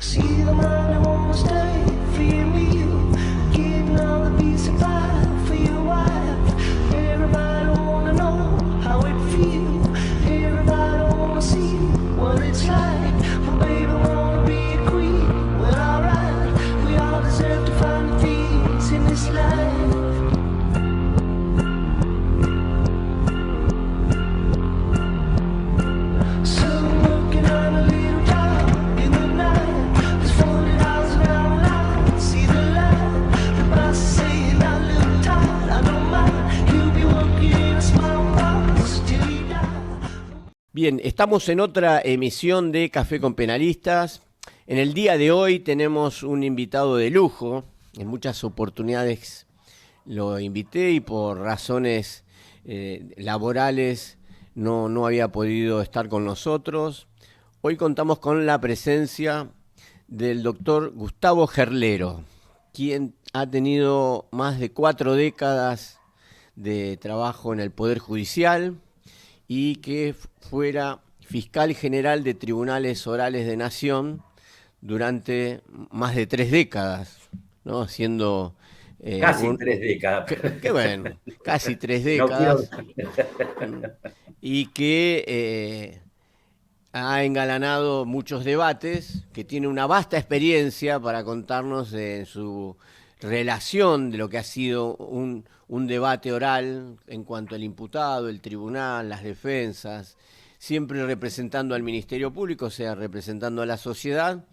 See the man who won't stay for you, getting all the peace and pie for your wife. Everybody wanna know how it feels. Everybody wanna see what it's like. But baby wanna be a queen. Well, alright, we all deserve to find the things in this life. So working on a little job in the night. There's 40 hours around line. See the light. The boss is saying I look tired. I don't mind. You'll be working in a small box till you die. Bien, estamos en otra emisión de Café con Penalistas. En el día de hoy tenemos un invitado de lujo. En muchas oportunidades lo invité y por razones laborales no había podido estar con nosotros. Hoy contamos con la presencia del doctor Gustavo Gerlero, quien ha tenido más de 4 décadas de trabajo en el Poder Judicial y que fuera fiscal general de Tribunales Orales de Nación durante más de 3 décadas, ¿no? Siendo Casi 3 décadas. que bueno, casi tres No quiero. décadas y que ha engalanado muchos debates, que tiene una vasta experiencia para contarnos en su relación de lo que ha sido un debate oral en cuanto al imputado, el tribunal, las defensas, siempre representando al Ministerio Público, o sea, representando a la sociedad.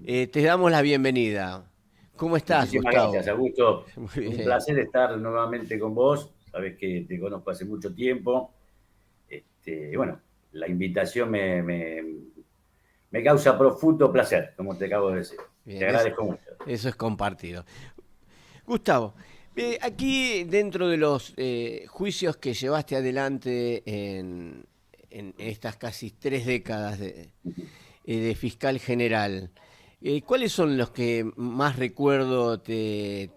Te damos la bienvenida. ¿Cómo estás, Muchísimas Gustavo? gracias, Augusto. Muy Un bien. placer estar nuevamente con vos. Sabés que te conozco hace mucho tiempo. Bueno, la invitación me causa profundo placer, como te acabo de decir. Bien, Te agradezco mucho. eso es compartido. Gustavo, aquí dentro de los juicios que llevaste adelante en estas casi 3 décadas de fiscal general, ¿cuáles son los que más recuerdo te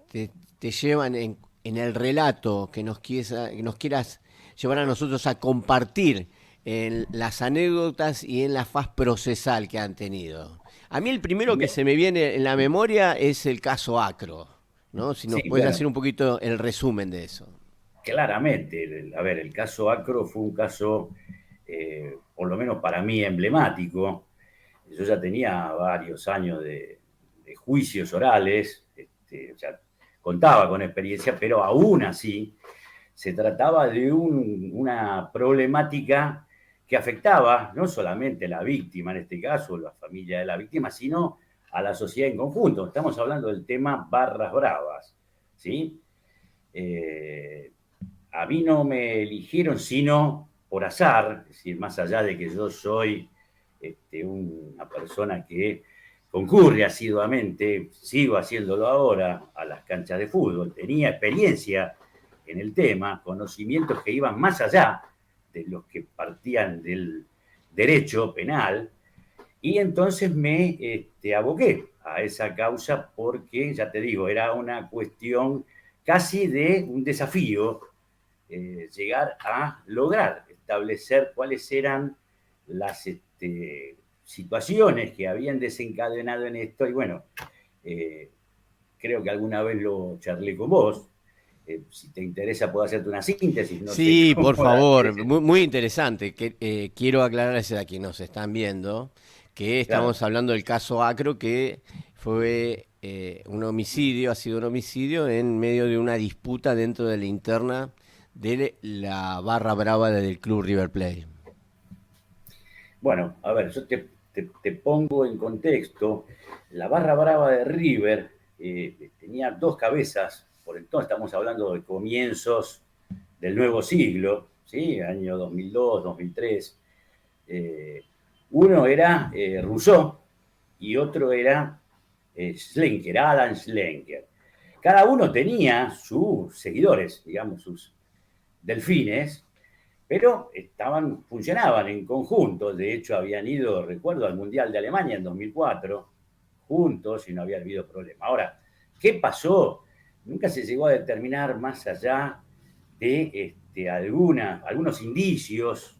llevan en el relato que nos quieras llevar a nosotros a compartir en las anécdotas y en la faz procesal que han tenido? A mí el primero que Bien. se me viene en la memoria es el caso Acro, ¿no? Si nos Sí, puedes bueno, hacer un poquito el resumen de eso. claramente. A ver, el caso Acro fue un caso, por lo menos para mí, emblemático. Yo ya tenía varios años de juicios orales, o sea, contaba con experiencia, pero aún así se trataba de una problemática que afectaba no solamente a la víctima, en este caso, la familia de la víctima, sino a la sociedad en conjunto. Estamos hablando del tema barras bravas, ¿sí? Eh, a mí no me eligieron sino por azar, es decir, más allá de que yo soy una persona que concurre asiduamente, sigo haciéndolo ahora, a las canchas de fútbol, tenía experiencia en el tema, conocimientos que iban más allá de los que partían del derecho penal, y entonces me aboqué a esa causa porque, ya te digo, era una cuestión casi de un desafío llegar a lograr establecer cuáles eran las situaciones que habían desencadenado en esto. Y bueno, creo que alguna vez lo charlé con vos. Si te interesa, puedo hacerte una síntesis. No sé Sí, por cómo la favor, querés. muy interesante. Quiero aclararles a quienes nos están viendo que Claro. estamos hablando del caso Acro, que fue un homicidio, ha sido un homicidio en medio de una disputa dentro de la interna de la barra brava del club River Plate. Bueno, a ver, yo te pongo en contexto. La barra brava de River tenía dos cabezas. Por entonces estamos hablando de comienzos del nuevo siglo, ¿sí? Año 2002, 2003. Uno era Rousseau y otro era Schlenker, Alan Schlenker. Cada uno tenía sus seguidores, digamos, sus delfines, pero funcionaban en conjunto. De hecho, habían ido, recuerdo, al Mundial de Alemania en 2004, juntos, y no había habido problema. Ahora, ¿qué pasó? Nunca se llegó a determinar más allá de algunos indicios.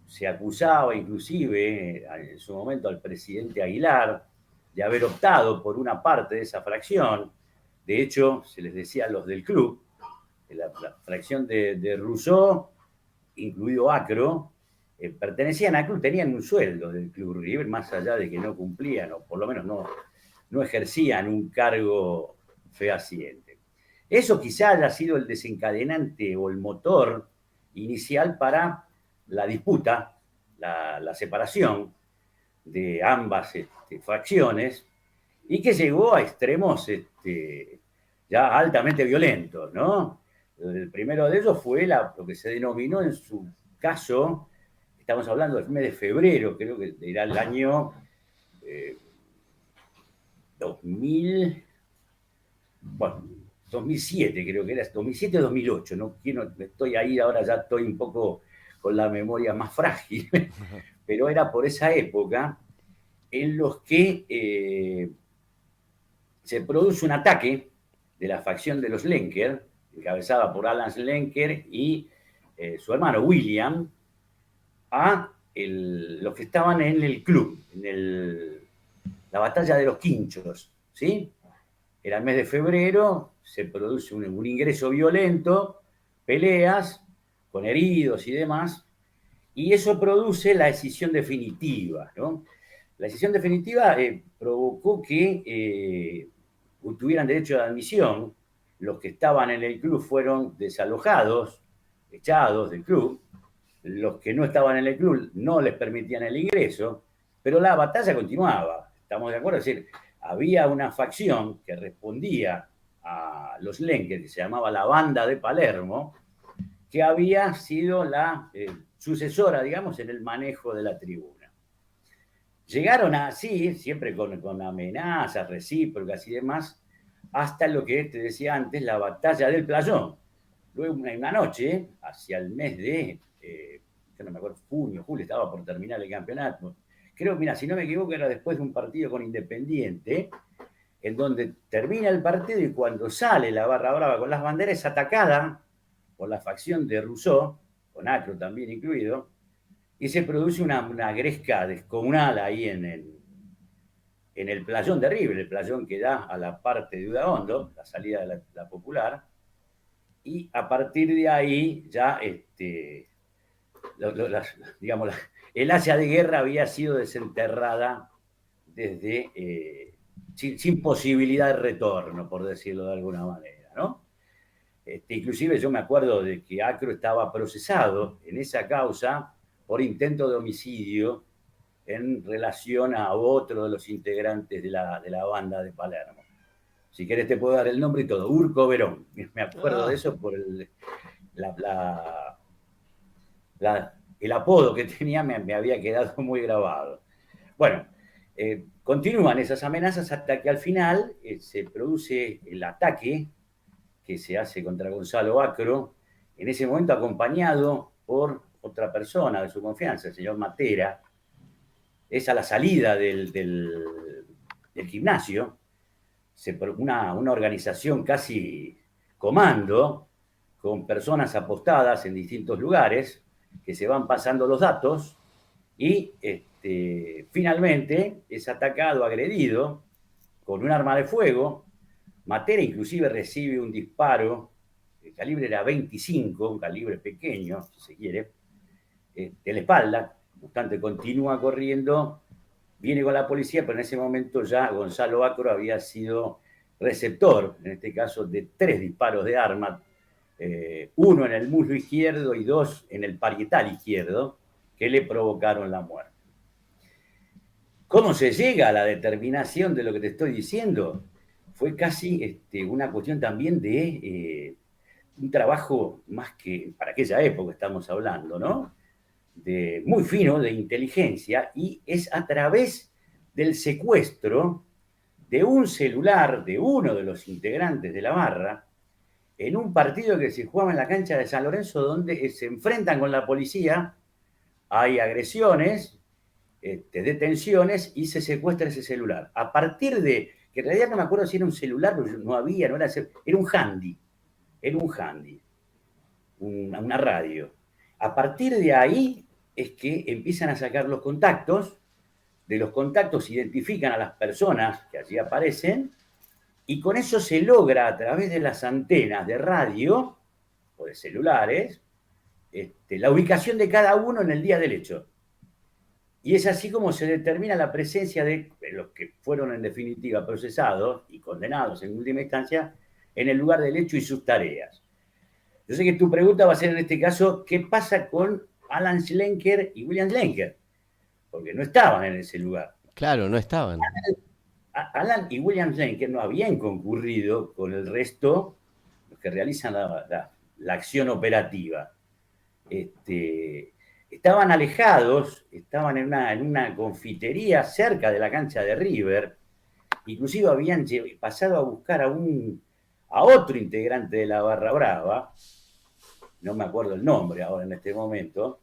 Se acusaba inclusive en su momento al presidente Aguilar de haber optado por una parte de esa fracción. De hecho, se les decía a los del club, la fracción de Rousseau, incluido Acro, pertenecían al club, tenían un sueldo del club River, más allá de que no cumplían, o por lo menos no ejercían un cargo fehaciente. Eso quizá haya sido el desencadenante o el motor inicial para la disputa, la separación de ambas fracciones, y que llegó a extremos ya altamente violentos, ¿no? El primero de ellos fue lo que se denominó en su caso, estamos hablando del mes de febrero, creo que era el año 2000, bueno, 2007 creo que era, 2007 o 2008, no estoy ahí ahora, ya estoy un poco con la memoria más frágil, pero era por esa época en los que se produce un ataque de la facción de los Lenker, encabezada por Alan Lenker y su hermano William, a los que estaban en el club, en la batalla de los Quinchos, ¿sí? Era el mes de febrero, se produce un ingreso violento, peleas con heridos y demás, y eso produce la decisión definitiva, ¿no? La decisión definitiva provocó que tuvieran derecho de admisión. Los que estaban en el club fueron desalojados, echados del club. Los que no estaban en el club no les permitían el ingreso, pero la batalla continuaba. ¿Estamos de acuerdo? Es decir, había una facción que respondía a los Lenker, que se llamaba la Banda de Palermo, que había sido la sucesora, digamos, en el manejo de la tribuna. Llegaron así, siempre con amenazas recíprocas y demás, hasta lo que te decía antes, la batalla del Playón. Luego, una noche, hacia el mes de, yo no me acuerdo, junio, julio, estaba por terminar el campeonato. Creo, mira, si no me equivoco, era después de un partido con Independiente, en donde termina el partido y cuando sale la barra brava con las banderas, es atacada por la facción de Rousseau, con Acro también incluido, y se produce una gresca descomunal ahí en el playón de River, el playón que da a la parte de Udaondo, la salida de la Popular, y a partir de ahí ya digamos, el hacha de guerra había sido desenterrada desde sin posibilidad de retorno, por decirlo de alguna manera, ¿no? Inclusive yo me acuerdo de que Acro estaba procesado en esa causa por intento de homicidio en relación a otro de los integrantes de la banda de Palermo. Si querés te puedo dar el nombre y todo, Urco Verón. Me acuerdo de eso por el apodo que tenía, me había quedado muy grabado. Bueno, continúan esas amenazas hasta que al final se produce el ataque que se hace contra Gonzalo Acro, en ese momento acompañado por otra persona de su confianza, el señor Matera. Es a la salida del gimnasio, una organización casi comando, con personas apostadas en distintos lugares, que se van pasando los datos, y finalmente es atacado, agredido, con un arma de fuego. Matera inclusive recibe un disparo, el calibre era 25, un calibre pequeño, si se quiere, de la espalda. No obstante, continúa corriendo, viene con la policía, pero en ese momento ya Gonzalo Acro había sido receptor, en este caso, de 3 disparos de arma, uno en el muslo izquierdo y 2 en el parietal izquierdo, que le provocaron la muerte. ¿Cómo se llega a la determinación de lo que te estoy diciendo? Fue casi una cuestión también de un trabajo más que para aquella época estamos hablando, ¿no? Muy fino, de inteligencia, y es a través del secuestro de un celular de uno de los integrantes de la barra en un partido que se jugaba en la cancha de San Lorenzo, donde se enfrentan con la policía, hay agresiones, detenciones, y se secuestra ese celular. A partir de, que en realidad no me acuerdo si era un celular, porque no había, no era un handy, una radio. A partir de ahí es que empiezan a sacar los contactos de los contactos identifican a las personas que allí aparecen y con eso se logra a través de las antenas de radio o de celulares la ubicación de cada uno en el día del hecho. Y es así como se determina la presencia de los que fueron en definitiva procesados y condenados en última instancia en el lugar del hecho y sus tareas. Yo sé que tu pregunta va a ser en este caso, ¿qué pasa con Alan Schlenker y William Schlenker? Porque no estaban en ese lugar. Claro, no estaban. Alan y William Schlenker no habían concurrido con el resto, los que realizan la acción operativa. Estaban alejados, estaban en una confitería cerca de la cancha de River, inclusive habían pasado a buscar a otro integrante de la Barra Brava, no me acuerdo el nombre ahora en este momento,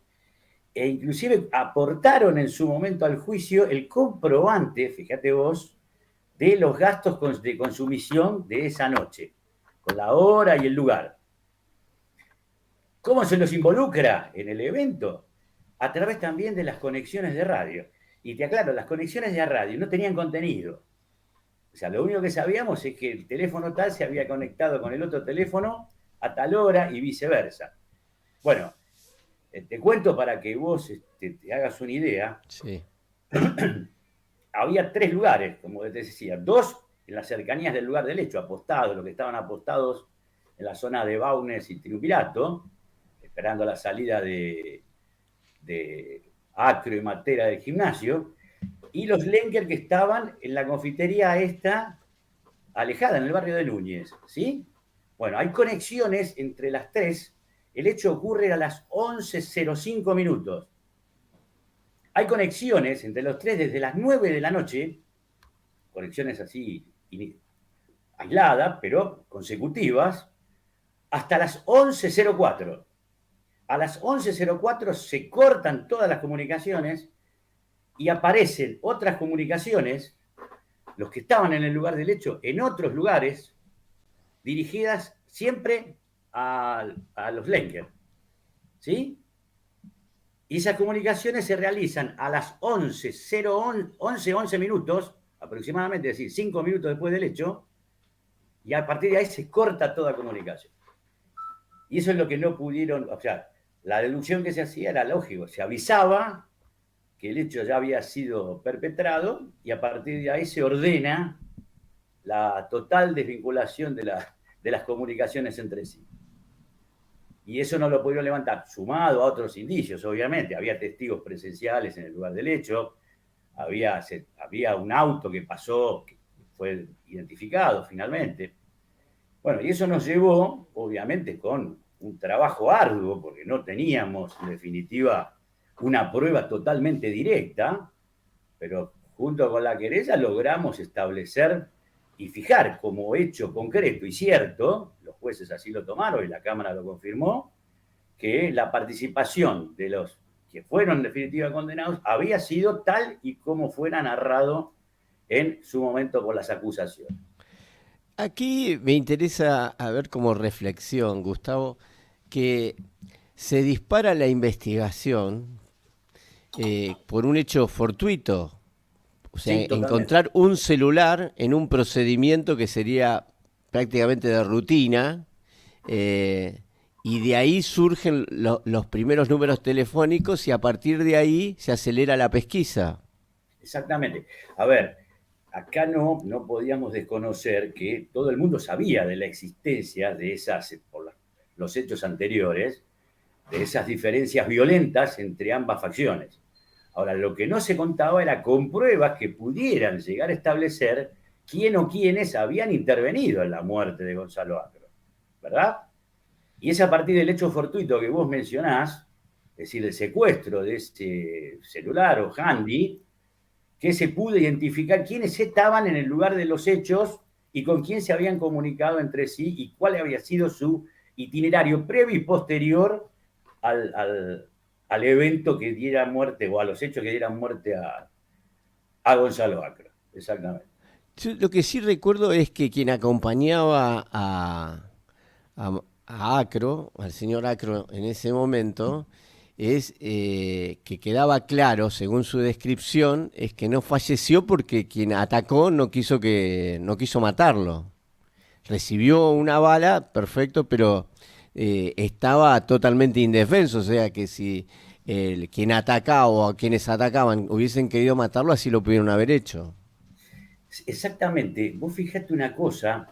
e inclusive aportaron en su momento al juicio el comprobante, fíjate vos, de los gastos de consumición de esa noche, con la hora y el lugar. ¿Cómo se los involucra en el evento? A través también de las conexiones de radio. Y te aclaro, las conexiones de radio no tenían contenido. O sea, lo único que sabíamos es que el teléfono tal se había conectado con el otro teléfono a tal hora y viceversa. Bueno, te cuento para que vos te hagas una idea. Sí. Había 3 lugares, como te decía, 2 en las cercanías del lugar del hecho, apostados, los que estaban apostados en la zona de Baunes y Triunvirato, esperando la salida de Acro y Matera del gimnasio, y los Lenker que estaban en la confitería esta, alejada, en el barrio de Núñez, ¿sí? Bueno, hay conexiones entre las 3, el hecho ocurre a las 11:05 minutos. Hay conexiones entre los 3 desde las 9 de la noche, conexiones así aisladas, pero consecutivas, hasta las 11:04. A las 11:04 se cortan todas las comunicaciones y aparecen otras comunicaciones, los que estaban en el lugar del hecho, en otros lugares, dirigidas siempre a los Lenker. ¿Sí? Y esas comunicaciones se realizan a las 11 minutos, aproximadamente, es decir, 5 minutos después del hecho, y a partir de ahí se corta toda comunicación. Y eso es lo que no pudieron, o sea, la deducción que se hacía era lógico, se avisaba que el hecho ya había sido perpetrado y a partir de ahí se ordena la total desvinculación de las comunicaciones entre sí. Y eso no lo pudieron levantar, sumado a otros indicios, obviamente. Había testigos presenciales en el lugar del hecho, había un auto que pasó, que fue identificado finalmente. Bueno, y eso nos llevó, obviamente, con un trabajo arduo, porque no teníamos, en definitiva, una prueba totalmente directa, pero junto con la querella logramos establecer y fijar como hecho concreto y cierto, los jueces así lo tomaron y la Cámara lo confirmó, que la participación de los que fueron en definitiva condenados había sido tal y como fuera narrado en su momento por las acusaciones. Aquí me interesa a ver como reflexión, Gustavo, que se dispara la investigación por un hecho fortuito. O sea, Sí, totalmente. encontrar un celular en un procedimiento que sería prácticamente de rutina, y de ahí surgen los primeros números telefónicos y a partir de ahí se acelera la pesquisa. Exactamente. A ver, acá no podíamos desconocer que todo el mundo sabía de la existencia de esas, por los hechos anteriores, de esas diferencias violentas entre ambas facciones. Ahora, lo que no se contaba era con pruebas que pudieran llegar a establecer quién o quiénes habían intervenido en la muerte de Gonzalo Acro, ¿verdad? Y es a partir del hecho fortuito que vos mencionás, es decir, el secuestro de este celular o handy, que se pudo identificar quiénes estaban en el lugar de los hechos y con quién se habían comunicado entre sí y cuál había sido su itinerario previo y posterior al evento que diera muerte o a los hechos que dieran muerte a Gonzalo Acro. Exactamente. Yo lo que sí recuerdo es que quien acompañaba a Acro, al señor Acro en ese momento, es que quedaba claro, según su descripción, es que no falleció porque quien atacó no quiso matarlo. Recibió una bala, perfecto, pero estaba totalmente indefenso, o sea que si quien atacaba o a quienes atacaban hubiesen querido matarlo, así lo pudieron haber hecho. Exactamente. Vos fijate una cosa,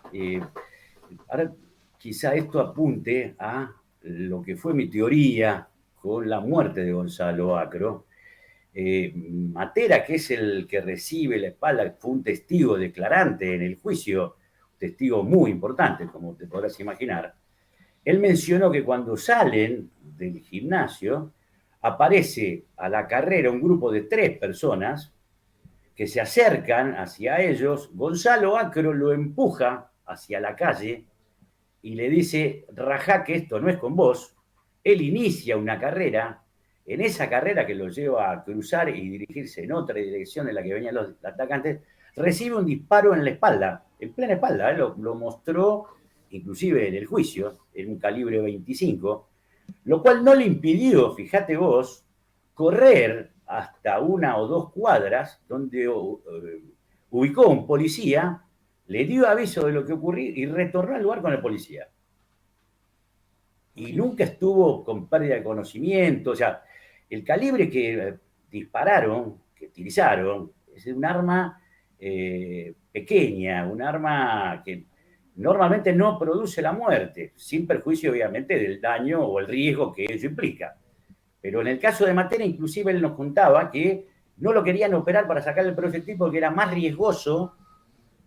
ahora quizá esto apunte a lo que fue mi teoría con la muerte de Gonzalo Acro. Matera, que es el que recibe la espalda, fue un testigo declarante en el juicio, un testigo muy importante, como te podrás imaginar. Él mencionó que cuando salen del gimnasio, aparece a la carrera un grupo de 3 personas que se acercan hacia ellos. Gonzalo Acro lo empuja hacia la calle y le dice: rajá, que esto no es con vos. Él inicia una carrera. En esa carrera que lo lleva a cruzar y dirigirse en otra dirección en la que venían los atacantes, recibe un disparo en la espalda, en plena espalda. Lo mostró inclusive en el juicio, en un calibre 25, lo cual no le impidió, fíjate vos, correr hasta 1 o 2 cuadras donde ubicó un policía, le dio aviso de lo que ocurría y retornó al lugar con el policía. Y nunca estuvo con pérdida de conocimiento. O sea, el calibre que dispararon, que utilizaron, es un arma pequeña, un arma que normalmente no produce la muerte, sin perjuicio obviamente del daño o el riesgo que ello implica. Pero en el caso de Matera, inclusive él nos contaba que no lo querían operar para sacar el proyectil porque era más riesgoso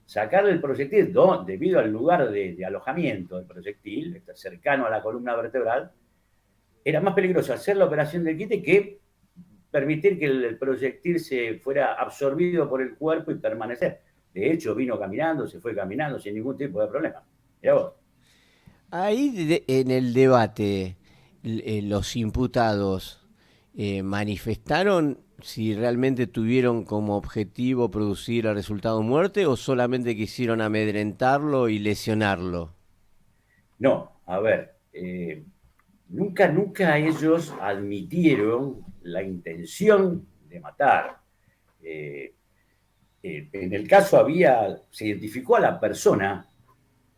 sacarle el proyectil, debido al lugar de alojamiento del proyectil, está cercano a la columna vertebral. Era más peligroso hacer la operación del quite que permitir que el proyectil se fuera absorbido por el cuerpo y permanecer. De hecho, vino caminando, se fue caminando sin ningún tipo de problema. Mirá vos. Ahí en el debate, los imputados manifestaron si realmente tuvieron como objetivo producir el resultado muerte o solamente quisieron amedrentarlo y lesionarlo. No, a ver, nunca ellos admitieron la intención de matar. Eh, en el caso se identificó a la persona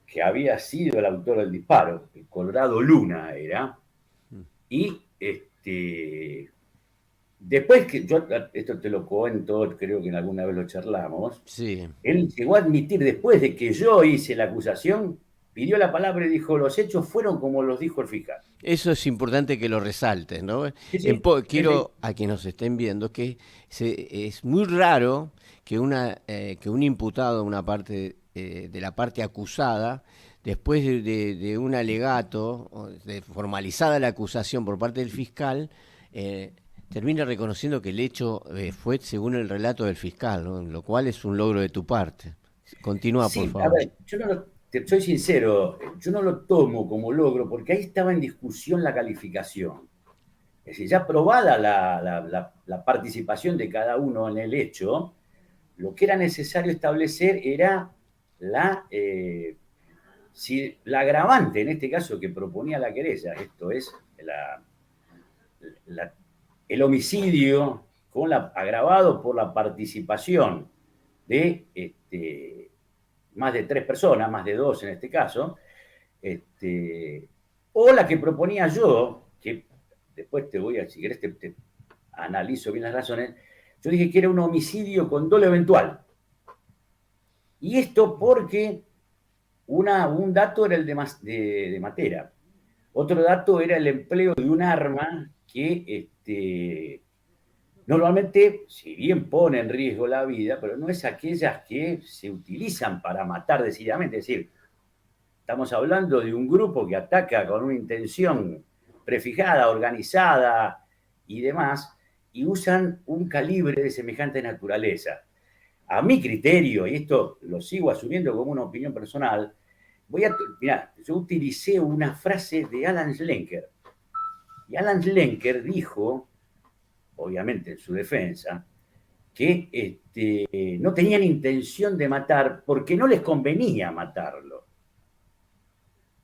que había sido el autor del disparo, el Colorado Luna era, y después que yo, esto te lo cuento, creo que en alguna vez lo charlamos, Sí, él llegó a admitir, después de que yo hice la acusación, pidió la palabra y dijo: los hechos fueron como los dijo el fiscal. eso es importante que lo resaltes, ¿no? Sí, sí, sí, sí. Quiero a quienes nos estén viendo que es muy raro que un imputado, una parte de la parte acusada, después de un alegato, de formalizada la acusación por parte del fiscal, termine reconociendo que el hecho fue según el relato del fiscal, ¿no? Lo cual es un logro de tu parte. Continúa, por Sí, a favor. ver, yo no te soy sincero, yo no lo tomo como logro porque ahí estaba en discusión la calificación. Es decir, ya aprobada la participación de cada uno en el hecho, lo que era necesario establecer era si la agravante, en este caso que proponía la querella, esto es la- el homicidio agravado por la participación de más de 3 personas, más de 2 en este caso, o la que proponía yo, que después te voy a, si querés, te analizo bien las razones. Yo dije que era un homicidio con dolo eventual. Y esto porque un dato era el de Matera. Otro dato era el empleo de un arma que normalmente, si bien pone en riesgo la vida, pero no es aquellas que se utilizan para matar decididamente. Es decir, estamos hablando de un grupo que ataca con una intención prefijada, organizada y demás, y usan un calibre de semejante naturaleza. A mi criterio, y esto lo sigo asumiendo como una opinión personal, mirá, yo utilicé una frase de Alan Schlenker. Y Alan Schlenker dijo, obviamente en su defensa, que no tenían intención de matar porque no les convenía matarlo.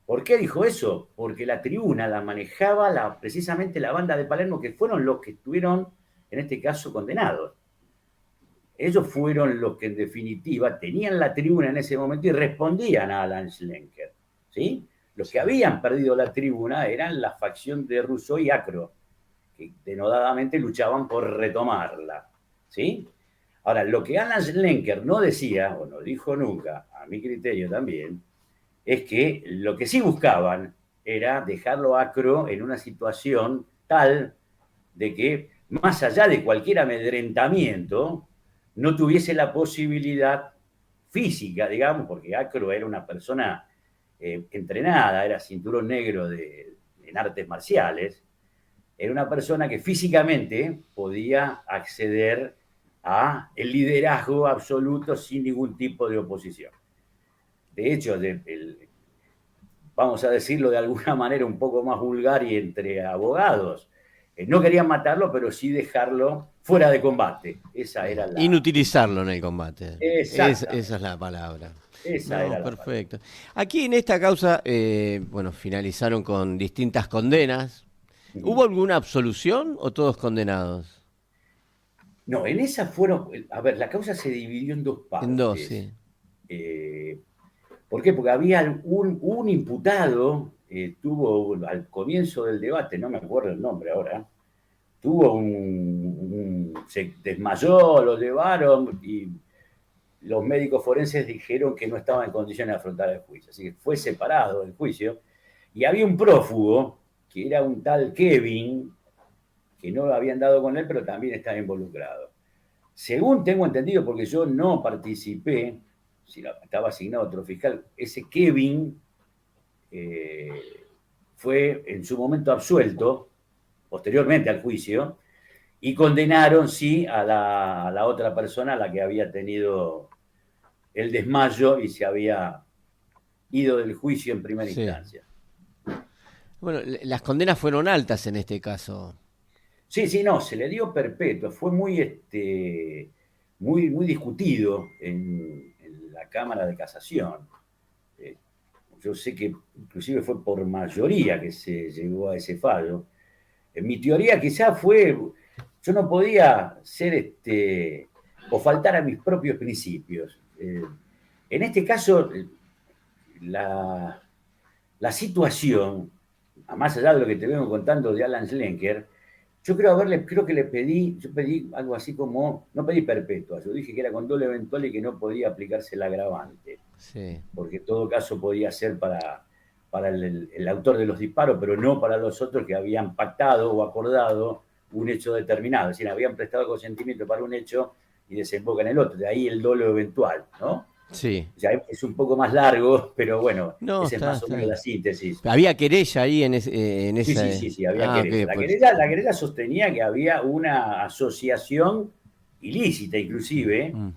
¿Por qué dijo eso? Porque la tribuna la manejaba precisamente la banda de Palermo, que fueron los que estuvieron, en este caso, condenados. Ellos fueron los que en definitiva tenían la tribuna en ese momento y respondían a Alan Schlenker, ¿sí? Los que habían perdido la tribuna eran la facción de Rousseau y Acro, que denodadamente luchaban por retomarla, ¿sí? Ahora, lo que Alan Schlenker no decía, o no dijo nunca, a mi criterio también, es que lo que sí buscaban era dejarlo Acro en una situación tal de que, más allá de cualquier amedrentamiento, no tuviese la posibilidad física, digamos, porque Acro era una persona entrenada, era cinturón negro en artes marciales, era una persona que físicamente podía acceder a el liderazgo absoluto sin ningún tipo de oposición. De hecho, vamos a decirlo de alguna manera un poco más vulgar y entre abogados, no querían matarlo, pero sí dejarlo fuera de combate. Esa era la... Inutilizarlo en el combate. Esa Exactamente. es la palabra. Esa No, era la palabra. perfecto. Aquí en esta causa, bueno, finalizaron con distintas condenas. ¿Hubo alguna absolución o todos condenados? No, en esa fueron... A ver, la causa se dividió en dos En dos, partes. sí. Eh, ¿Por qué? Porque había un imputado, tuvo al comienzo del debate, no me acuerdo el nombre ahora, se desmayó, lo llevaron y los médicos forenses dijeron que no estaba en condiciones de afrontar el juicio. Así que fue separado del juicio. Y había un prófugo, que era un tal Kevin, que no lo habían dado con él, pero también estaba involucrado. Según tengo entendido, porque yo no participé, si estaba asignado otro fiscal, ese Kevin fue en su momento absuelto, posteriormente al juicio, y condenaron, sí, a la otra persona, a la que había tenido el desmayo y se había ido del juicio en primera Sí. instancia. Bueno, las condenas fueron altas en este caso. Sí, sí, no, se le dio perpetua, fue muy discutido en la Cámara de Casación. Eh, yo sé que inclusive fue por mayoría que se llegó a ese fallo. Mi teoría quizá fue, yo no podía ser o faltar a mis propios principios. En este caso, la, la situación, a más allá de lo que te vengo contando de Alan Schlenker, creo que yo pedí algo así como, no pedí perpetua, yo dije que era con dolo eventual y que no podía aplicarse el agravante, Sí. porque en todo caso podía ser para el autor de los disparos, pero no para los otros que habían pactado o acordado un hecho determinado, es decir, habían prestado consentimiento para un hecho y desemboca en el otro, de ahí el dolo eventual, ¿no? Sí. O sea, es un poco más largo, pero bueno, No, esa es más o menos está. la síntesis. Había querella ahí en Sí, esa. sí, sí, sí, había Ah, querella. ok, pues. La querella sostenía que había una asociación ilícita, inclusive, Mm.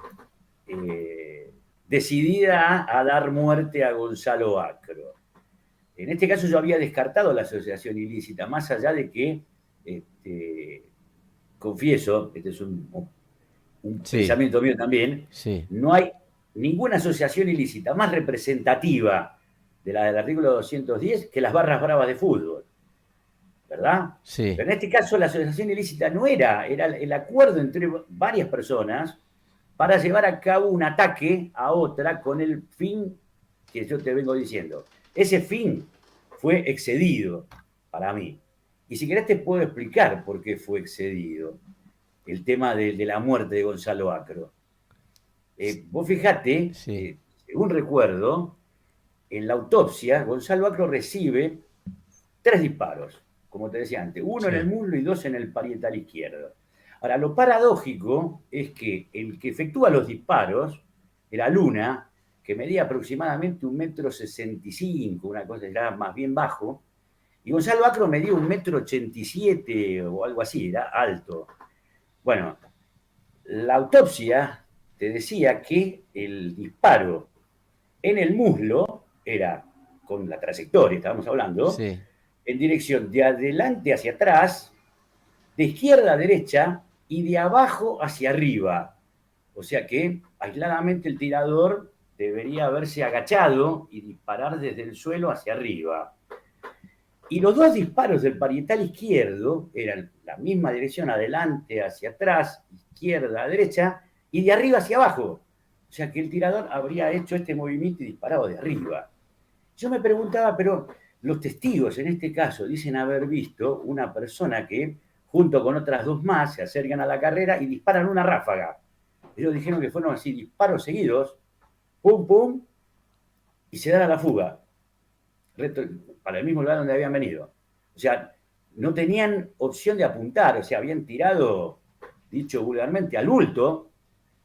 decidida a dar muerte a Gonzalo Acro. En este caso yo había descartado la asociación ilícita, más allá de que, confieso, este es un Sí, pensamiento mío también, sí, no hay ninguna asociación ilícita más representativa de la del artículo 210 que las barras bravas de fútbol, ¿verdad? sí. Pero en este caso la asociación ilícita no era el acuerdo entre varias personas para llevar a cabo un ataque a otra con el fin que yo te vengo diciendo. Ese fin fue excedido para mí. Y si querés te puedo explicar por qué fue excedido el tema de la muerte de Gonzalo Acro. Vos fijate, Sí, según recuerdo, en la autopsia, Gonzalo Acro recibe 3 disparos, como te decía antes, uno en el sí, muslo y 2 en el parietal izquierdo. Ahora, lo paradójico es que el que efectúa los disparos era Luna, que medía aproximadamente 1,65 m, una cosa era más bien bajo, y Gonzalo Acro medía 1,87 m o algo así, era alto. Bueno, la autopsia te decía que el disparo en el muslo era, con la trayectoria, estábamos hablando, sí. en dirección de adelante hacia atrás, de izquierda a derecha y de abajo hacia arriba. O sea que aisladamente el tirador debería haberse agachado y disparar desde el suelo hacia arriba. Y los dos disparos del parietal izquierdo eran la misma dirección, adelante hacia atrás, izquierda a derecha, y de arriba hacia abajo. O sea que el tirador habría hecho este movimiento y disparado de arriba. Yo me preguntaba, pero los testigos en este caso dicen haber visto una persona que, junto con otras dos más, se acercan a la carrera y disparan una ráfaga. Ellos dijeron que fueron así, disparos seguidos, pum, pum, y se dan a la fuga, para el mismo lugar donde habían venido. O sea, no tenían opción de apuntar, o sea, habían tirado, dicho vulgarmente, al bulto,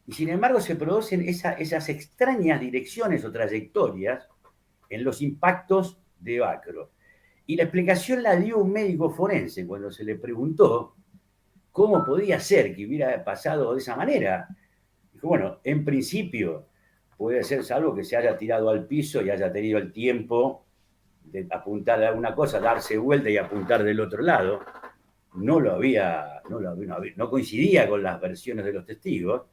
y sin embargo se producen esas extrañas direcciones o trayectorias en los impactos de Bacro. Y la explicación la dio un médico forense cuando se le preguntó cómo podía ser que hubiera pasado de esa manera. Dijo, bueno, en principio puede ser salvo que se haya tirado al piso y haya tenido el tiempo de apuntar a una cosa, darse vuelta y apuntar del otro lado. No coincidía con las versiones de los testigos.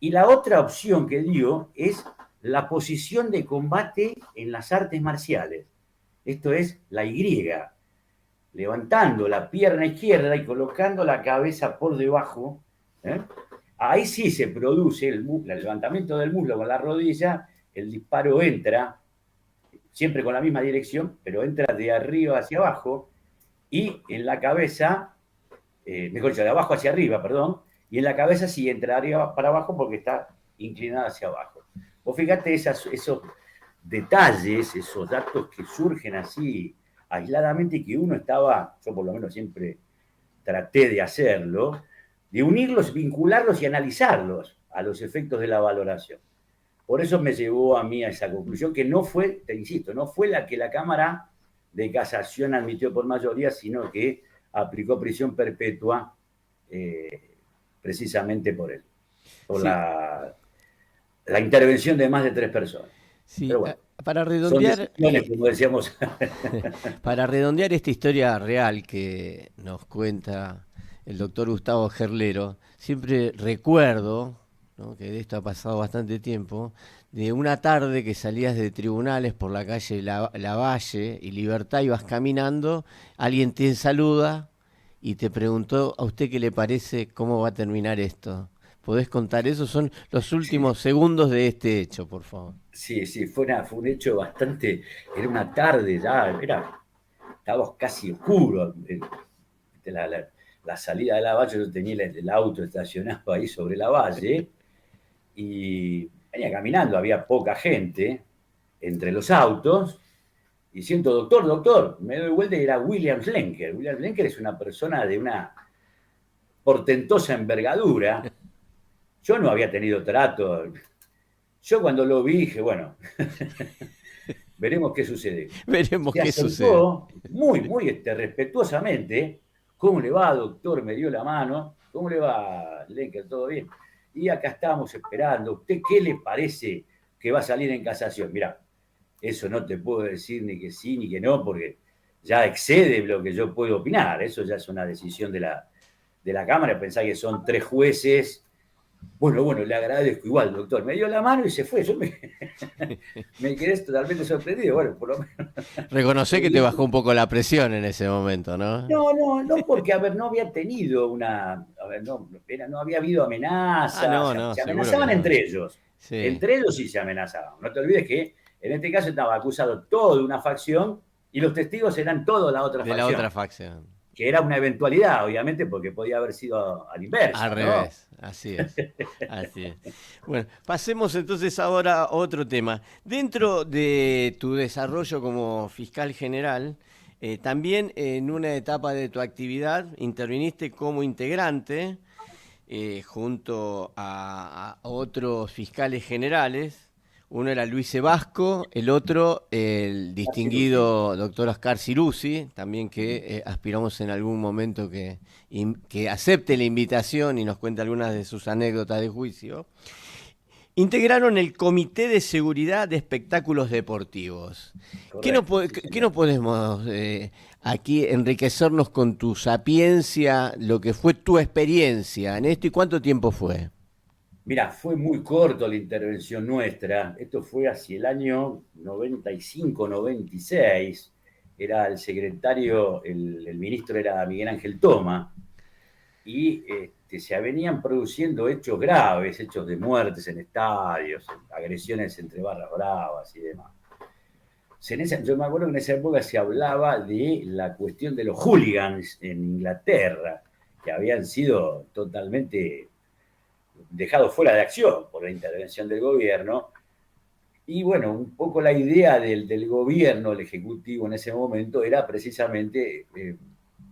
Y la otra opción que dio es la posición de combate en las artes marciales. Esto es la Y, levantando la pierna izquierda y colocando la cabeza por debajo. Ahí sí se produce el levantamiento del muslo con la rodilla, el disparo entra, siempre con la misma dirección, pero entra de arriba hacia abajo, y en la cabeza, mejor dicho, de abajo hacia arriba, perdón, y en la cabeza sí entra de arriba para abajo porque está inclinada hacia abajo. Vos fíjate esos detalles, esos datos que surgen así aisladamente y que uno estaba, yo por lo menos siempre traté de hacerlo, de unirlos, vincularlos y analizarlos a los efectos de la valoración. Por eso me llevó a mí a esa conclusión, que no fue, te insisto, no fue la que la Cámara de Casación admitió por mayoría, sino que aplicó prisión perpetua precisamente por él, por Sí. la intervención de más de 3 personas. Sí, Pero bueno, para son redondear, decisiones, como decíamos. para redondear esta historia real que nos cuenta el doctor Gustavo Gerlero, siempre recuerdo, ¿no?, que de esto ha pasado bastante tiempo, de una tarde que salías de tribunales por la calle Lavalle y Libertad, ibas caminando, alguien te saluda y te preguntó a usted qué le parece, cómo va a terminar esto. ¿Podés contar eso? Son los últimos segundos de este hecho, por favor. Sí, fue un hecho bastante, era una tarde ya, estábamos casi oscuros. La salida de la valle, yo tenía el auto estacionado ahí sobre la valle y venía caminando, había poca gente entre los autos y siento, doctor, me doy vuelta y era William Schlenker. William Schlenker es una persona de una portentosa envergadura. Yo no había tenido trato. Yo cuando lo vi dije, bueno, veremos qué sucede. Veremos Se qué sucede. acercó muy respetuosamente. ¿Cómo le va, doctor? Me dio la mano. ¿Cómo le va, Lenker? ¿Todo bien? Y acá estábamos esperando. ¿Usted qué le parece que va a salir en casación? Mirá, eso no te puedo decir ni que sí ni que no, porque ya excede lo que yo puedo opinar. Eso ya es una decisión de la Cámara. Pensá que son 3 jueces. Bueno, le agradezco igual, doctor. Me dio la mano y se fue. Yo me quedé totalmente sorprendido. Bueno, por lo menos. Reconocé que te bajó un poco la presión en ese momento, ¿no? No, porque, a ver, no había tenido no había habido amenazas. No, se seguro amenazaban que no. entre ellos. Sí. Entre ellos sí se amenazaban. No te olvides que en este caso estaba acusado toda una facción y los testigos eran toda la otra facción. De la otra facción. Que era una eventualidad, obviamente, porque podía haber sido al inverso. Al revés, así es. Bueno, pasemos entonces ahora a otro tema. Dentro de tu desarrollo como fiscal general, también en una etapa de tu actividad interviniste como integrante junto a otros fiscales generales. Uno era Luis Sebasco, el otro el distinguido doctor Oscar Ciruzzi, también que aspiramos en algún momento que acepte la invitación y nos cuente algunas de sus anécdotas de juicio. Integraron el Comité de Seguridad de Espectáculos Deportivos. Correcto, ¿Qué no podemos aquí enriquecernos con tu sapiencia, lo que fue tu experiencia en esto y cuánto tiempo fue? Mira, fue muy corto la intervención nuestra. Esto fue hacia el año 95, 96. Era el secretario, el ministro era Miguel Ángel Toma, y se venían produciendo hechos graves, hechos de muertes en estadios, agresiones entre barras bravas y demás. Yo me acuerdo que en esa época se hablaba de la cuestión de los hooligans en Inglaterra, que habían sido totalmente dejados fuera de acción por la intervención del gobierno. Y bueno, un poco la idea del gobierno, el ejecutivo en ese momento, era precisamente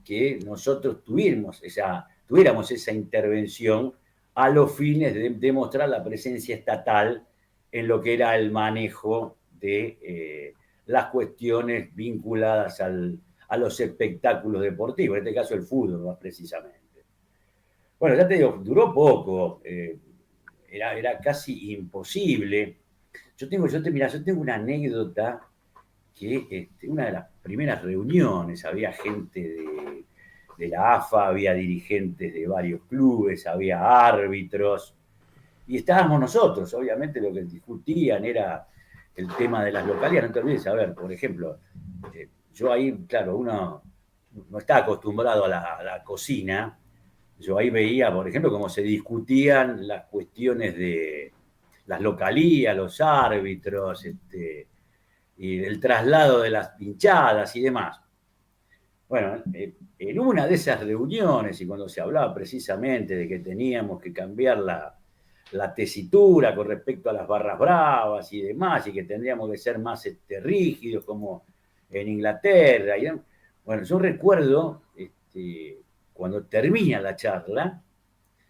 que nosotros tuviéramos esa intervención a los fines de demostrar la presencia estatal en lo que era el manejo de las cuestiones vinculadas a los espectáculos deportivos, en este caso el fútbol más precisamente. Bueno, ya te digo, duró poco, era casi imposible. Mirá, yo tengo una anécdota que una de las primeras reuniones había gente de la AFA, había dirigentes de varios clubes, había árbitros, y estábamos nosotros. Obviamente lo que discutían era el tema de las localidades. No te olvides, a ver, por ejemplo, yo ahí, claro, uno no está acostumbrado a la cocina. Yo ahí veía, por ejemplo, cómo se discutían las cuestiones de las localías, los árbitros, y el traslado de las hinchadas y demás. Bueno, en una de esas reuniones, y cuando se hablaba precisamente de que teníamos que cambiar la tesitura con respecto a las barras bravas y demás, y que tendríamos que ser más rígidos como en Inglaterra. Bueno, yo recuerdo, cuando termina la charla,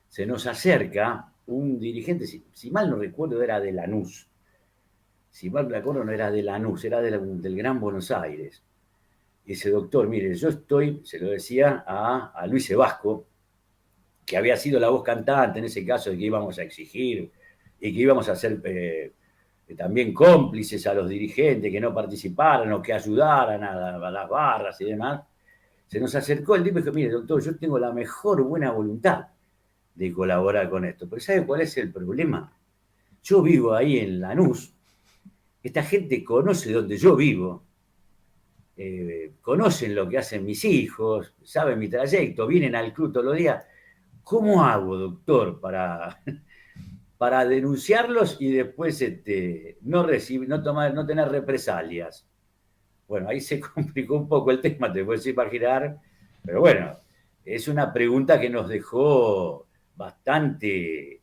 se nos acerca un dirigente, si mal no recuerdo, era de Lanús. Si mal me acuerdo, no era de Lanús, era del Gran Buenos Aires. Y dice, doctor, mire, yo se lo decía a Luis Sebasco, que había sido la voz cantante en ese caso de que íbamos a exigir y que íbamos a ser también cómplices a los dirigentes que no participaran o que ayudaran a las barras y demás. Se nos acercó el tipo y dijo, mire, doctor, yo tengo la mejor buena voluntad de colaborar con esto, pero ¿sabe cuál es el problema? Yo vivo ahí en Lanús, esta gente conoce donde yo vivo, conocen lo que hacen mis hijos, saben mi trayecto, vienen al club todos los días. ¿Cómo hago, doctor, para denunciarlos y después no tener represalias? Bueno, ahí se complicó un poco el tema, te puedes imaginar, pero bueno, es una pregunta que nos dejó bastantes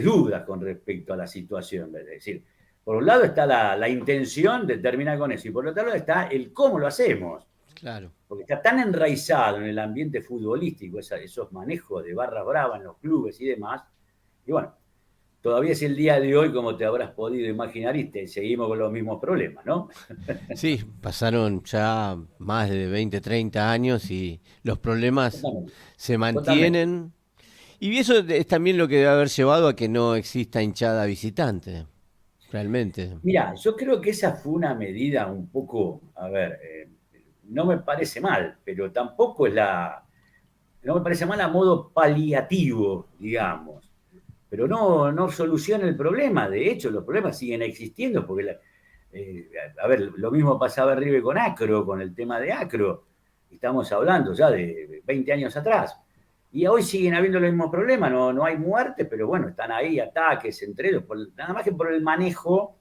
dudas con respecto a la situación. Es decir, por un lado está la intención de terminar con eso, y por otro lado está el cómo lo hacemos. Claro. Porque está tan enraizado en el ambiente futbolístico, esos manejos de barras bravas en los clubes y demás, y bueno, todavía es el día de hoy, como te habrás podido imaginar, y seguimos con los mismos problemas, ¿no? Sí, pasaron ya más de 20, 30 años y los problemas Totalmente. se Totalmente. mantienen. Y eso es también lo que debe haber llevado a que no exista hinchada visitante, realmente. Mira, yo creo que esa fue una medida un poco, a ver, no me parece mal, pero tampoco no me parece mal a modo paliativo, digamos. Pero no soluciona el problema. De hecho, los problemas siguen existiendo porque, a ver, lo mismo pasaba en River con Acro, con el tema de Acro. Estamos hablando ya de 20 años atrás. Y hoy siguen habiendo los mismos problemas, no hay muertes, pero bueno, están ahí ataques entre ellos, nada más que por el manejo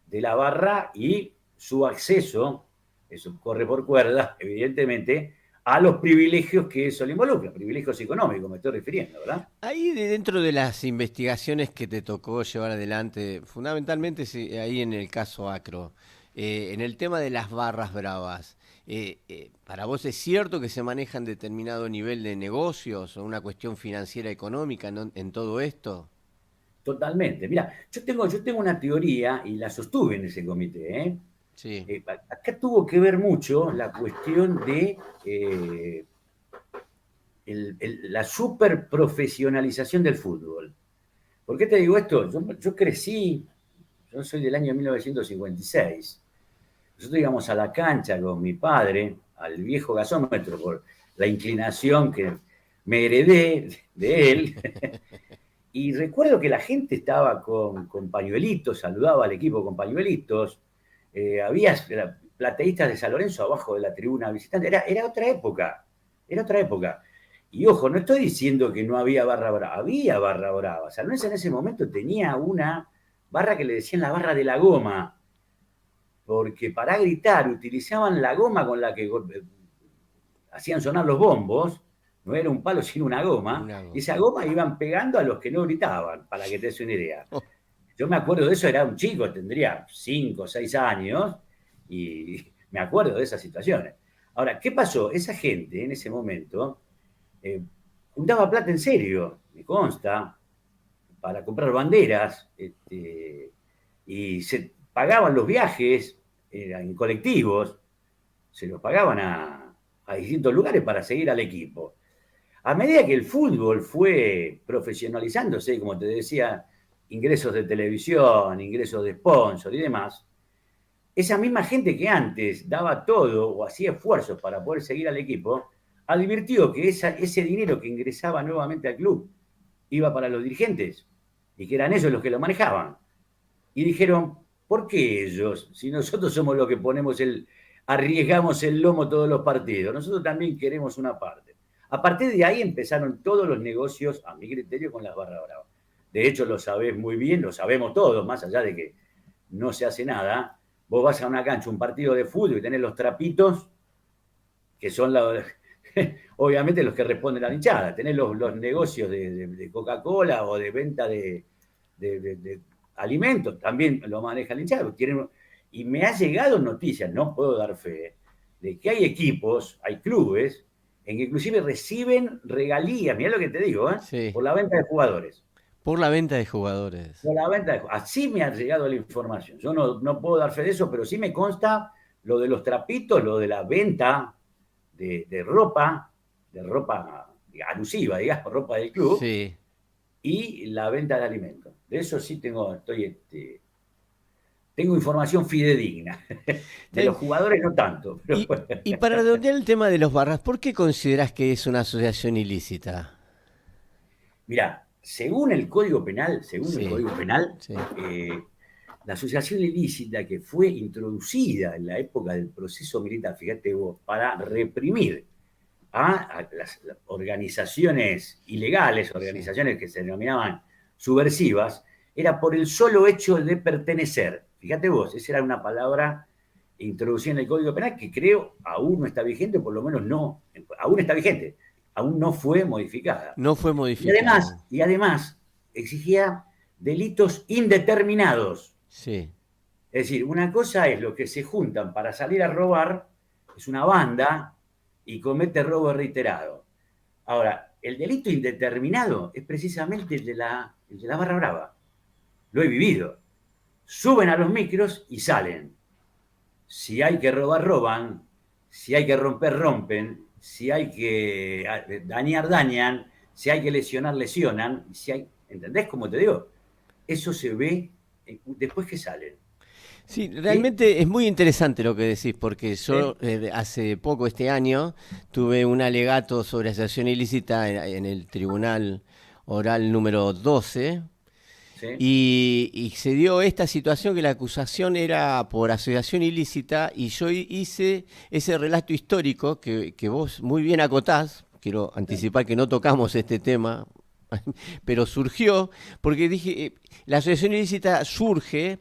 de la barra y su acceso, eso corre por cuerdas, evidentemente, a los privilegios que eso le involucra, privilegios económicos, me estoy refiriendo, ¿verdad? Ahí dentro de las investigaciones que te tocó llevar adelante, fundamentalmente ahí en el caso Acro, en el tema de las barras bravas, ¿para vos es cierto que se manejan determinado nivel de negocios o una cuestión financiera económica en todo esto? Totalmente. Mira, yo tengo una teoría y la sostuve en ese comité. Sí, Acá tuvo que ver mucho la cuestión de la superprofesionalización del fútbol. ¿Por qué te digo esto? Yo crecí, yo soy del año 1956. Nosotros íbamos a la cancha con mi padre, al viejo gasómetro, por la inclinación que me heredé de él. Y recuerdo que la gente estaba con pañuelitos, saludaba al equipo con pañuelitos. Había plateístas de San Lorenzo abajo de la tribuna visitante. Era otra época, era otra época. Y ojo, no estoy diciendo que no había barra brava, había barra brava. San Lorenzo en ese momento tenía una barra que le decían la barra de la goma, porque para gritar utilizaban la goma con la que hacían sonar los bombos, no era un palo sino una goma, y esa goma iban pegando a los que no gritaban, para que te des una idea. Oh. Yo me acuerdo de eso, era un chico, tendría 5 o 6 años, y me acuerdo de esas situaciones. Ahora, ¿qué pasó? Esa gente en ese momento juntaba plata en serio, me consta, para comprar banderas, y se pagaban los viajes en colectivos, se los pagaban a distintos lugares para seguir al equipo. A medida que el fútbol fue profesionalizándose, como te decía, ingresos de televisión, ingresos de sponsor y demás, esa misma gente que antes daba todo o hacía esfuerzos para poder seguir al equipo, advirtió que ese dinero que ingresaba nuevamente al club iba para los dirigentes y que eran ellos los que lo manejaban. Y dijeron, ¿por qué ellos? Si nosotros somos los que arriesgamos el lomo todos los partidos, nosotros también queremos una parte. A partir de ahí empezaron todos los negocios, a mi criterio, con las barras bravas. De hecho, lo sabés muy bien, lo sabemos todos, más allá de que no se hace nada. Vos vas a una cancha, un partido de fútbol y tenés los trapitos, que son obviamente los que responden a la hinchada. Tenés los negocios de Coca-Cola o de venta de alimentos, también lo maneja la hinchada. Y me ha llegado noticias, no puedo dar fe, de que hay equipos, hay clubes, en que inclusive reciben regalías, mirá lo que te digo, Sí. por la venta de jugadores. Por la venta de jugadores. Por la venta así me ha llegado la información. Yo no puedo dar fe de eso, pero sí me consta lo de los trapitos, lo de la venta de ropa alusiva, digamos, ropa del club, Sí. y la venta de alimentos. De eso sí tengo información fidedigna. De los jugadores no tanto. Pero... Y para redondear el tema de los barras, ¿por qué consideras que es una asociación ilícita? Mirá, según el Código Penal, Sí. Sí. La asociación ilícita que fue introducida en la época del proceso militar, fíjate vos, para reprimir a las organizaciones ilegales, organizaciones que se denominaban subversivas, era por el solo hecho de pertenecer. Fíjate vos, esa era una palabra introducida en el Código Penal que creo aún no está vigente, por lo menos no, aún está vigente, aún no fue modificada. No fue modificada. Y además exigía delitos indeterminados. Sí. Es decir, una cosa es los que se juntan para salir a robar, es una banda, y comete robo reiterado. Ahora, el delito indeterminado es precisamente el de la barra brava. Lo he vivido. Suben a los micros y salen. Si hay que robar, roban. Si hay que romper, rompen. Si hay que dañar, dañan. Si hay que lesionar, lesionan. ¿Entendés cómo te digo? Eso se ve después que salen. Sí, realmente es muy interesante lo que decís, porque yo hace poco, este año, tuve un alegato sobre asociación ilícita en el Tribunal Oral número 12, ¿Sí? y se dio esta situación que la acusación era por asociación ilícita, y yo hice ese relato histórico que vos muy bien acotás. Quiero anticipar que no tocamos este tema, pero surgió, porque dije, la asociación ilícita surge...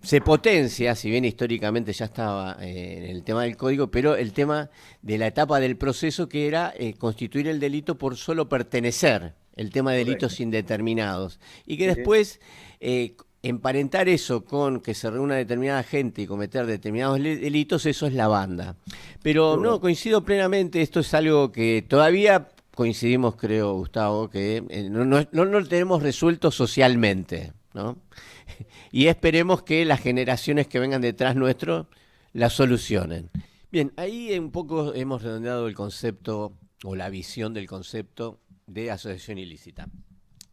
Se potencia, si bien históricamente ya estaba en el tema del código, pero el tema de la etapa del proceso que era constituir el delito por solo pertenecer, el tema de delitos indeterminados. Y que después emparentar eso con que se reúna determinada gente y cometer determinados delitos, eso es la banda. Pero no, coincido plenamente, esto es algo que todavía coincidimos, creo, Gustavo, que no lo tenemos resuelto socialmente, ¿no? Y esperemos que las generaciones que vengan detrás nuestro la solucionen. Bien, ahí un poco hemos redondeado el concepto o la visión del concepto de asociación ilícita.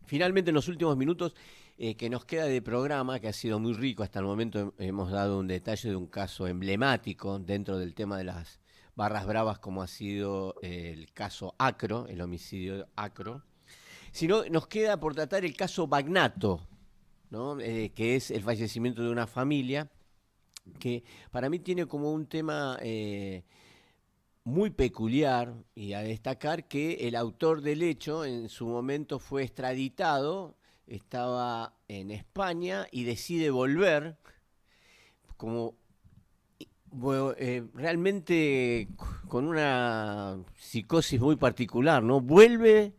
Finalmente, en los últimos minutos que nos queda de programa, que ha sido muy rico hasta el momento, hemos dado un detalle de un caso emblemático dentro del tema de las barras bravas, como ha sido el caso Acro, el homicidio Acro. Si no, nos queda por tratar el caso Bagnato, ¿no? Que es el fallecimiento de una familia, que para mí tiene como un tema muy peculiar y a destacar que el autor del hecho en su momento fue extraditado, estaba en España y decide volver como realmente con una psicosis muy particular, ¿no? Vuelve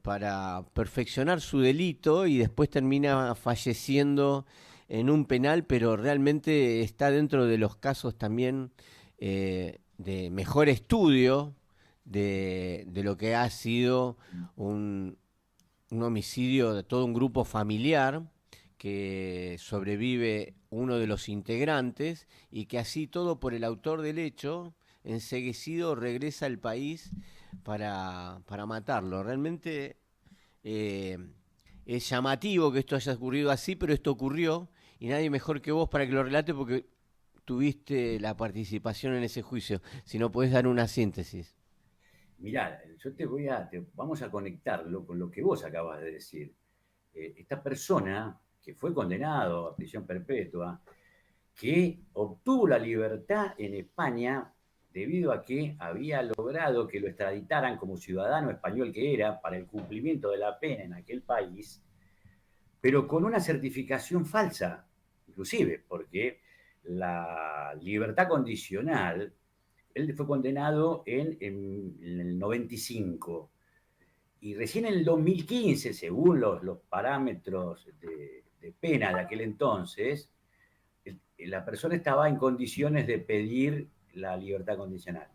para perfeccionar su delito y después termina falleciendo en un penal, pero realmente está dentro de los casos también de mejor estudio de lo que ha sido un homicidio de todo un grupo familiar que sobrevive uno de los integrantes y que así todo por el autor del hecho, enceguecido, regresa al país para matarlo. Realmente eh, es llamativo que esto haya ocurrido así, pero esto ocurrió y nadie mejor que vos para que lo relate porque tuviste la participación en ese juicio. Si no podés dar una síntesis. Mirá, yo vamos a conectarlo con lo que vos acabas de decir. Esta persona que fue condenado a prisión perpetua, que obtuvo la libertad en España debido a que había logrado que lo extraditaran como ciudadano español que era para el cumplimiento de la pena en aquel país, pero con una certificación falsa, inclusive, porque la libertad condicional, él fue condenado en el 95 y recién en el 2015, según los parámetros de pena de aquel entonces, la persona estaba en condiciones de pedir la libertad condicional.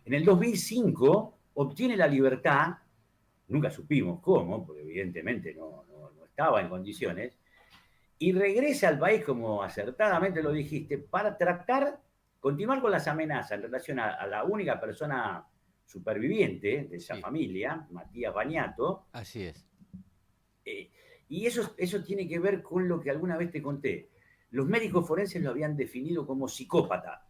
En el 2005 obtiene la libertad, nunca supimos cómo, porque evidentemente no estaba en condiciones, y regresa al país, como acertadamente lo dijiste, para continuar con las amenazas en relación a la única persona superviviente de esa Sí, familia, Matías Bañato, así es. y eso tiene que ver con lo que alguna vez te conté. Los médicos forenses lo habían definido como psicópata.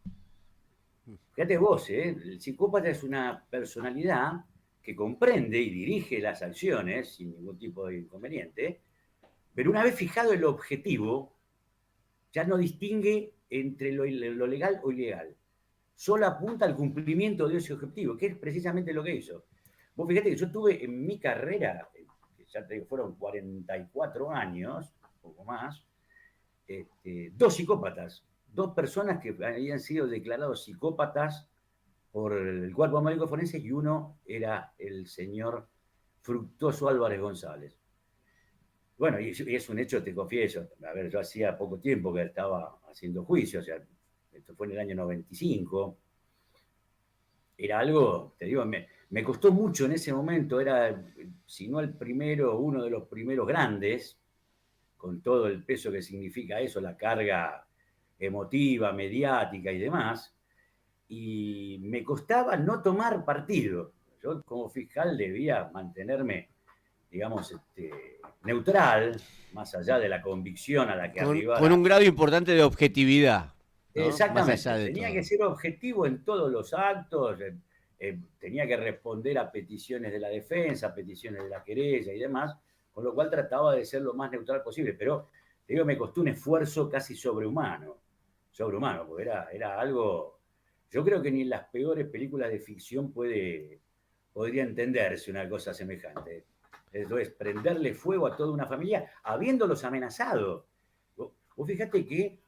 Fíjate vos, el psicópata es una personalidad que comprende y dirige las acciones sin ningún tipo de inconveniente, pero una vez fijado el objetivo, ya no distingue entre lo legal o ilegal. Solo apunta al cumplimiento de ese objetivo, que es precisamente lo que hizo. Vos fíjate que yo tuve en mi carrera, que ya te digo, fueron 44 años, un poco más, dos psicópatas, dos personas que habían sido declarados psicópatas por el cuerpo médico forense y uno era el señor Fructuoso Álvarez González. Bueno, y es un hecho, te confieso, a ver, yo hacía poco tiempo que estaba haciendo juicio, o sea, esto fue en el año 95, era algo, te digo, me costó mucho en ese momento, era, si no el primero, uno de los primeros grandes, con todo el peso que significa eso, la carga emotiva, mediática y demás, y me costaba no tomar partido. Yo como fiscal debía mantenerme, digamos, neutral, más allá de la convicción a la que Con un arribara. grado importante de objetividad, ¿no? Más allá Exactamente, de tenía que todo. ser objetivo en todos los actos, tenía que responder a peticiones de la defensa, a peticiones de la querella y demás, con lo cual trataba de ser lo más neutral posible, pero te digo, me costó un esfuerzo casi sobrehumano, porque era algo, yo creo que ni en las peores películas de ficción podría entenderse una cosa semejante. Eso es, prenderle fuego a toda una familia, habiéndolos amenazado. Vos fíjate que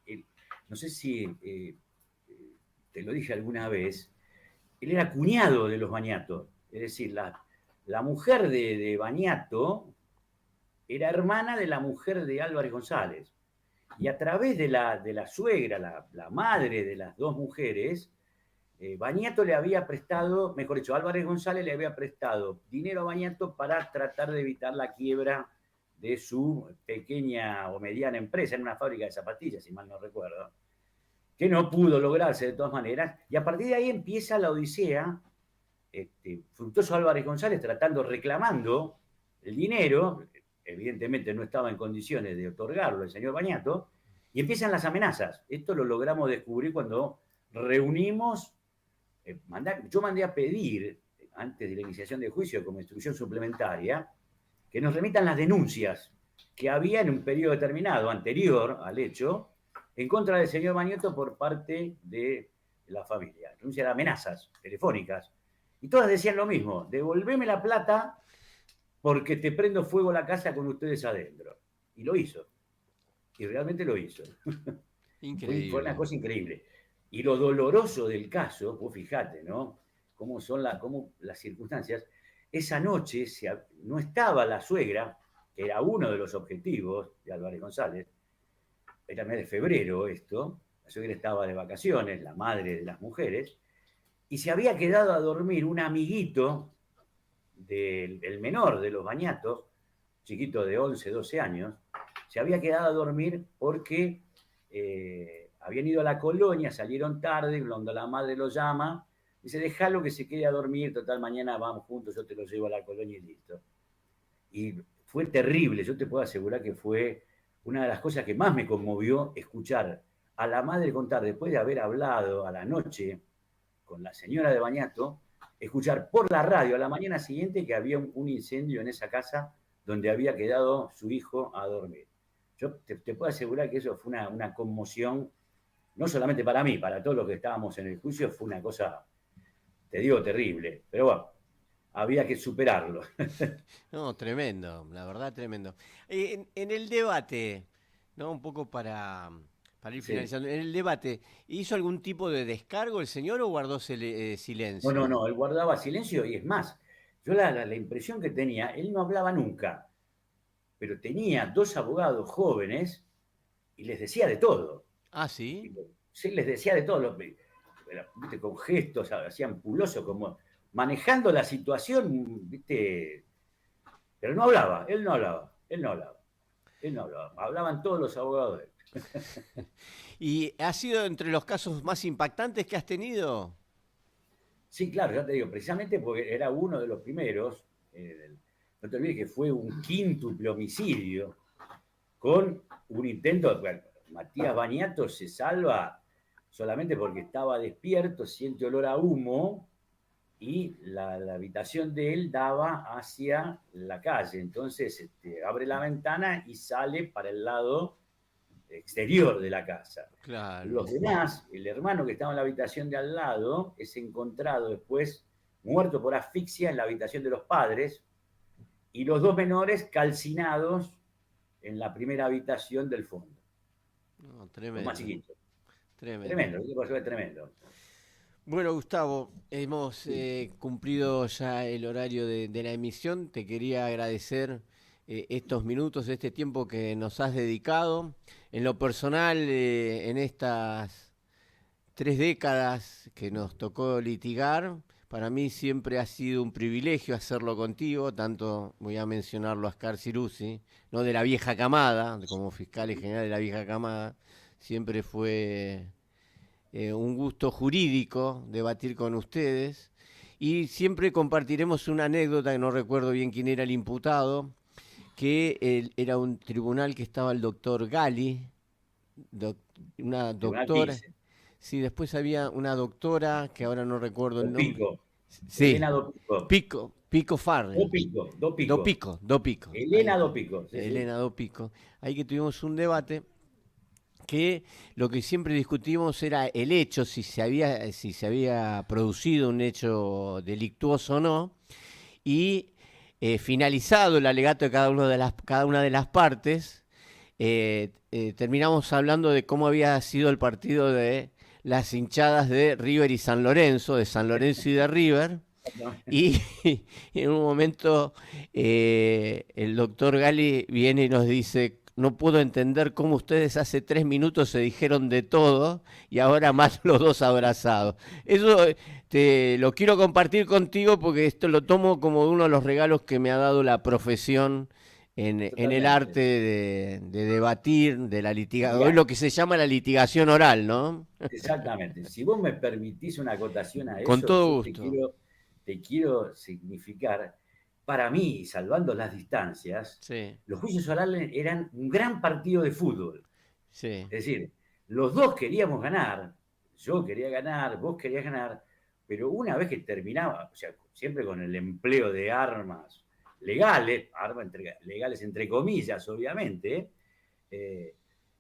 no sé si te lo dije alguna vez, él era cuñado de los Bañato, es decir, la mujer de Bañato era hermana de la mujer de Álvarez González. Y a través de la suegra, la madre de las dos mujeres, Bañato le había prestado, mejor dicho, Álvarez González le había prestado dinero a Bañato para tratar de evitar la quiebra de su pequeña o mediana empresa en una fábrica de zapatillas, si mal no recuerdo, que no pudo lograrse de todas maneras, y a partir de ahí empieza la odisea, Fructuoso Álvarez González reclamando el dinero, evidentemente no estaba en condiciones de otorgarlo el señor Bañato, y empiezan las amenazas. Esto lo logramos descubrir cuando reunimos, yo mandé a pedir antes de la iniciación del juicio como instrucción suplementaria, que nos remitan las denuncias que había en un periodo determinado, anterior al hecho, en contra del señor Bañeto por parte de la familia. Denuncia de amenazas telefónicas. Y todas decían lo mismo: devolveme la plata porque te prendo fuego la casa con ustedes adentro. Y lo hizo. Y realmente lo hizo. Increíble. Fue una cosa increíble. Y lo doloroso del caso, vos fijate, ¿no? Cómo son cómo las circunstancias. Esa noche no estaba la suegra, que era uno de los objetivos de Álvarez González. Era el mes de febrero esto. La suegra estaba de vacaciones, la madre de las mujeres, y se había quedado a dormir un amiguito del menor de los Bañatos, chiquito de 11, 12 años, se había quedado a dormir porque habían ido a la colonia, salieron tarde, cuando la madre lo llama, dice: déjalo que se quede a dormir, total, mañana vamos juntos, yo te lo llevo a la colonia y listo. Y fue terrible, yo te puedo asegurar que fue una de las cosas que más me conmovió, escuchar a la madre contar, después de haber hablado a la noche con la señora de Bañato, escuchar por la radio a la mañana siguiente que había un incendio en esa casa donde había quedado su hijo a dormir. Yo te puedo asegurar que eso fue una conmoción, no solamente para mí, para todos los que estábamos en el juicio, fue una cosa, te digo, terrible. Pero bueno, había que superarlo. No, tremendo, la verdad, tremendo. En el debate, ¿no? Un poco para ir Sí. finalizando. En el debate, ¿hizo algún tipo de descargo el señor o guardó silencio? No, él guardaba silencio y es más, yo la impresión que tenía, él no hablaba nunca, pero tenía dos abogados jóvenes y les decía de todo. Ah, ¿sí? Sí, les decía de todo, ¿viste? Con gestos, hacían puloso, como manejando la situación, ¿viste? Pero no hablaba, él no hablaba, él no hablaba, él no hablaba. Hablaban todos los abogados de él. ¿Y ha sido entre los casos más impactantes que has tenido? Sí, claro, ya te digo, precisamente porque era uno de los primeros, no te olvides que fue un quíntuple homicidio con un intento. Bueno, Matías Bañato se salva solamente porque estaba despierto, siente olor a humo y la habitación de él daba hacia la calle. Entonces abre la ventana y sale para el lado exterior de la casa. Claro. Los demás, el hermano que estaba en la habitación de al lado, es encontrado después muerto por asfixia en la habitación de los padres, y los dos menores calcinados en la primera habitación del fondo. No, Los tremendo, más chiquitos. tremendo. Tremendo, lo que pasó es tremendo. Bueno, Gustavo, hemos cumplido ya el horario de la emisión. Te quería agradecer estos minutos, este tiempo que nos has dedicado. En lo personal, en estas 3 décadas que nos tocó litigar, para mí siempre ha sido un privilegio hacerlo contigo, tanto voy a mencionarlo a Ascar Ciruzzi, no de la vieja camada, como fiscal y general de la vieja camada, siempre fue un gusto jurídico debatir con ustedes y siempre compartiremos una anécdota que no recuerdo bien quién era el imputado, que era un tribunal que estaba el doctor Gali, una Tribunal doctora, 15. sí, después había una doctora que ahora no recuerdo el nombre, Dopico. sí, Elena Dopico. Pico Farrell, Dopico. Dopico. Dopico, ahí Elena está, Dopico. Sí, sí. Elena Dopico, ahí que tuvimos un debate que lo que siempre discutimos era el hecho, si se había producido un hecho delictuoso o no, y finalizado el alegato de cada una de las partes, terminamos hablando de cómo había sido el partido de las hinchadas de River y San Lorenzo, de San Lorenzo y de River. Y en un momento el doctor Gali viene y nos dice: no puedo entender cómo ustedes hace 3 minutos se dijeron de todo y ahora más los dos abrazados. Eso te lo quiero compartir contigo porque esto lo tomo como uno de los regalos que me ha dado la profesión en el Totalmente. arte de debatir, de la litigación, es lo que se llama la litigación oral, ¿no? Exactamente. Si vos me permitís una acotación a Con eso, todo yo gusto. te quiero significar, para mí, salvando las distancias, Sí, los juicios orales eran un gran partido de fútbol. sí, Es decir, los dos queríamos ganar, yo quería ganar, vos querías ganar, pero una vez que terminaba, o sea, siempre con el empleo de armas legales, legales entre comillas, obviamente,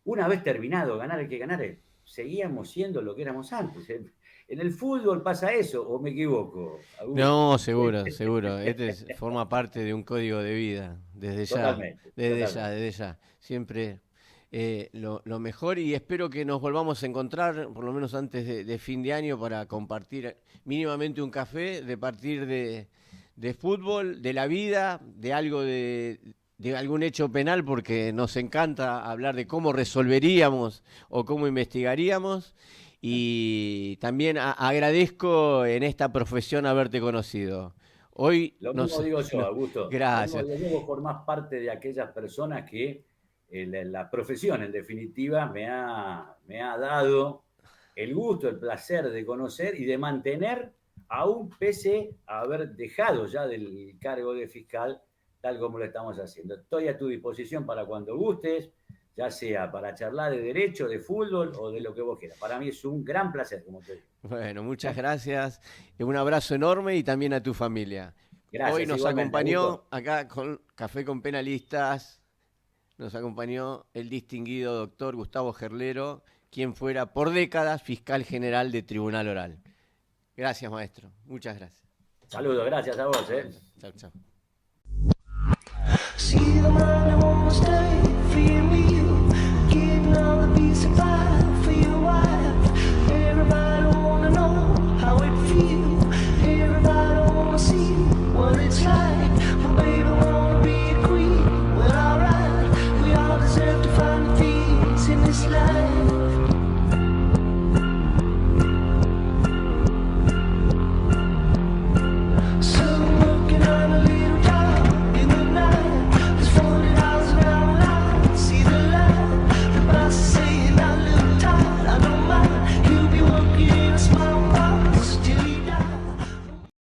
una vez terminado ganar el que ganare, seguíamos siendo lo que éramos antes. En el fútbol pasa eso, ¿o me equivoco, Augusto? No, seguro, seguro. Forma parte de un código de vida, desde ya, Totalmente, desde ya, totalmente. desde ya. Siempre lo mejor y espero que nos volvamos a encontrar, por lo menos antes de fin de año, para compartir mínimamente un café, de partir de fútbol, de la vida, de algo de algún hecho penal, porque nos encanta hablar de cómo resolveríamos o cómo investigaríamos. Y también agradezco en esta profesión haberte conocido. Hoy, Lo no mismo sé, digo yo, no, Augusto. Lo mismo gracias. digo yo, vos formás parte de aquellas personas que la profesión, en definitiva, me ha dado el gusto, el placer de conocer y de mantener, aún pese a haber dejado ya del cargo de fiscal, tal como lo estamos haciendo. Estoy a tu disposición para cuando gustes, ya sea para charlar de derecho, de fútbol o de lo que vos quieras. Para mí es un gran placer, como te digo. Bueno, muchas gracias. Un abrazo enorme y también a tu familia. Hoy Gracias, nos igualmente, acompañó Augusto. acá con Café con Penalistas, nos acompañó el distinguido doctor Gustavo Gerlero, quien fuera por décadas fiscal general de Tribunal Oral. Gracias, maestro. Muchas gracias. Saludos, gracias a vos. Chao, chao. See the man who won't stay.